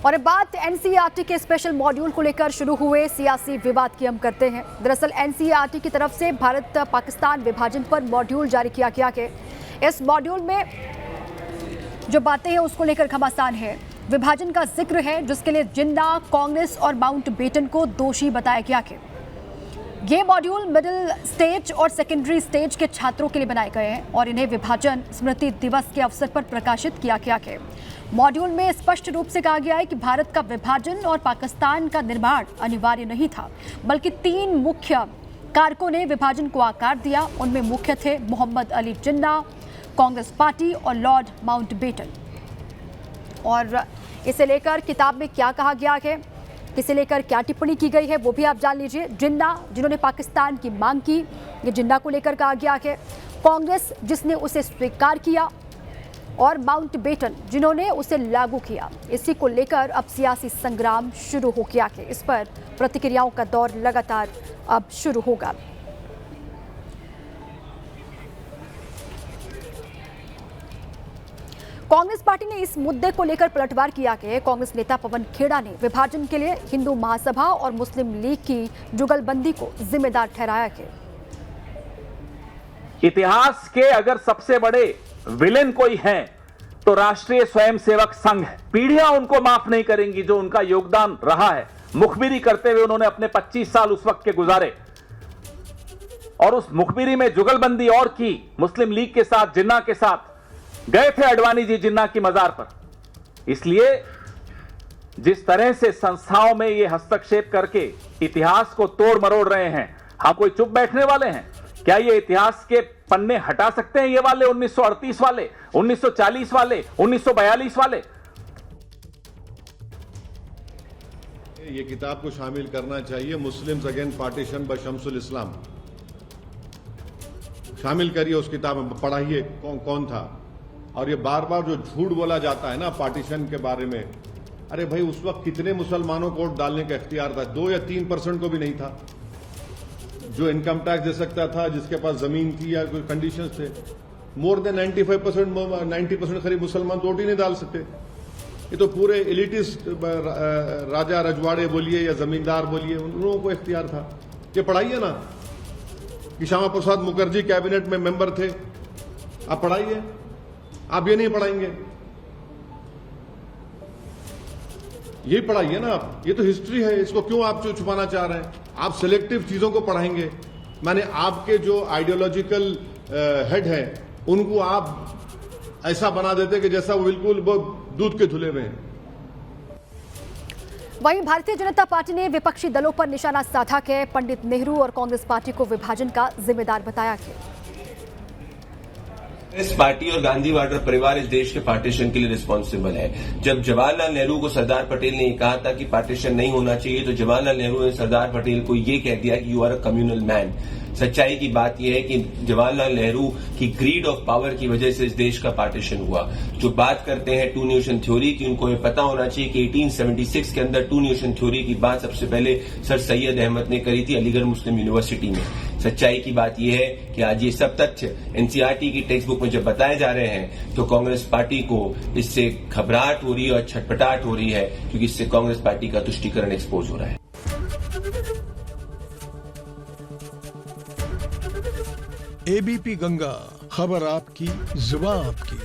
और अब बात एनसीईआरटी के स्पेशल मॉड्यूल को लेकर शुरू हुए सियासी विवाद की हम करते हैं। दरअसल एनसीईआरटी की तरफ से भारत पाकिस्तान विभाजन पर मॉड्यूल जारी किया गया कि इस मॉड्यूल में जो बातें हैं उसको लेकर घमासान है। विभाजन का जिक्र है जिसके लिए जिन्ना, कांग्रेस और माउंटबेटन को दोषी बताया गया कि ये मॉड्यूल मिडिल स्टेज और सेकेंडरी स्टेज के छात्रों के लिए बनाए गए हैं और इन्हें विभाजन स्मृति दिवस के अवसर पर प्रकाशित किया गया है। मॉड्यूल में स्पष्ट रूप से कहा गया है कि भारत का विभाजन और पाकिस्तान का निर्माण अनिवार्य नहीं था, बल्कि 3 मुख्य कारकों ने विभाजन को आकार दिया। उनमें मुख्य थे मोहम्मद अली जिन्ना, कांग्रेस पार्टी और लॉर्ड माउंटबेटन। और इसे लेकर किताब में क्या कहा गया है, इसे लेकर क्या टिप्पणी की गई है, वो भी आप जान लीजिए। जिन्ना जिन्होंने पाकिस्तान की मांग की, ये जिन्ना को लेकर कहा गया है। कांग्रेस जिसने उसे स्वीकार किया और माउंटबेटन जिन्होंने उसे लागू किया। इसी को लेकर अब सियासी संग्राम शुरू हो गया है। इस पर प्रतिक्रियाओं का दौर लगातार अब शुरू होगा। कांग्रेस पार्टी ने इस मुद्दे को लेकर पलटवार किया कि कांग्रेस नेता पवन खेड़ा ने विभाजन के लिए हिंदू महासभा और मुस्लिम लीग की जुगलबंदी को जिम्मेदार ठहराया है। इतिहास के अगर सबसे बड़े विलेन कोई हैं तो राष्ट्रीय स्वयंसेवक संघ है। पीढ़ियां उनको माफ नहीं करेंगी जो उनका योगदान रहा है। मुखबिरी करते हुए उन्होंने अपने 25 साल उस वक्त के गुजारे और उस मुखबिरी में जुगलबंदी और की। मुस्लिम लीग के साथ, जिन्ना के साथ गए थे अडवाणी जी जिन्ना की मजार पर। इसलिए जिस तरह से संस्थाओं में ये हस्तक्षेप करके इतिहास को तोड़ मरोड़ रहे हैं, हम कोई चुप बैठने वाले हैं? क्या ये इतिहास के पन्ने हटा सकते हैं? ये वाले 1938 वाले, 1940 वाले, 1942 वाले। ये किताब को शामिल करना चाहिए। Muslims against partition by Shamsul Islam शामिल करिए उस किताब में, पढ़ाइए कौन था। और ये बार बार जो झूठ बोला जाता है ना पार्टीशन के बारे में, अरे भाई उस वक्त कितने मुसलमानों को वोट डालने का इख्तियार था? 2 या 3% को भी नहीं था। जो इनकम टैक्स दे सकता था, जिसके पास जमीन थी या कोई कंडीशंस थे, मोर देन 95%, 90% करीब मुसलमान वोट ही नहीं डाल सकते। ये तो पूरे एलिटिस्ट राजा रजवाड़े बोलिए या जमींदार बोलिए, उन लोगों को इख्तियार था। ये पढ़ाइए ना कि श्यामा प्रसाद मुखर्जी कैबिनेट में मेंबर थे, आप पढ़ाइए। आप ये नहीं पढ़ाएंगे, यही पढ़ाइए ना आप। ये तो हिस्ट्री है, इसको क्यों आप छुपाना चाह रहे हैं? आप सिलेक्टिव चीजों को पढ़ाएंगे। माने आपके जो आइडियोलॉजिकल हेड है उनको आप ऐसा बना देते कि जैसा वो बिल्कुल वो दूध के धुले हुए हैं। वहीं भारतीय जनता पार्टी ने विपक्षी दलों पर निशाना साधा के पंडित नेहरू और कांग्रेस पार्टी को विभाजन का जिम्मेदार बताया है। कांग्रेस पार्टी और गांधी वाड्रा परिवार इस देश के पार्टीशन के लिए रिस्पॉन्सिबल है। जब जवाहरलाल नेहरू को सरदार पटेल ने कहा था कि पार्टीशन नहीं होना चाहिए, तो जवाहरलाल नेहरू ने सरदार पटेल को ये कह दिया कि you are a communal man. सच्चाई की बात यह है कि जवाहरलाल नेहरू की ग्रीड ऑफ पावर की वजह से इस देश का पार्टीशन हुआ। जो बात करते हैं टू नेशन थ्योरी की, उनको ये पता होना चाहिए कि 1876 के अंदर टू नेशन थ्योरी की बात सबसे पहले सर सैयद अहमद ने करी थी अलीगढ़ मुस्लिम यूनिवर्सिटी में। सच्चाई की बात यह है कि आज ये सब तथ्य एनसीईआरटी की टेक्स्ट बुक में जब बताए जा रहे हैं तो कांग्रेस पार्टी को इससे घबराहट हो रही है और छटपटाहट हो रही है, क्योंकि इससे कांग्रेस पार्टी का तुष्टीकरण एक्सपोज हो रहा है। एबीपी गंगा, खबर आपकी, जुबान आपकी।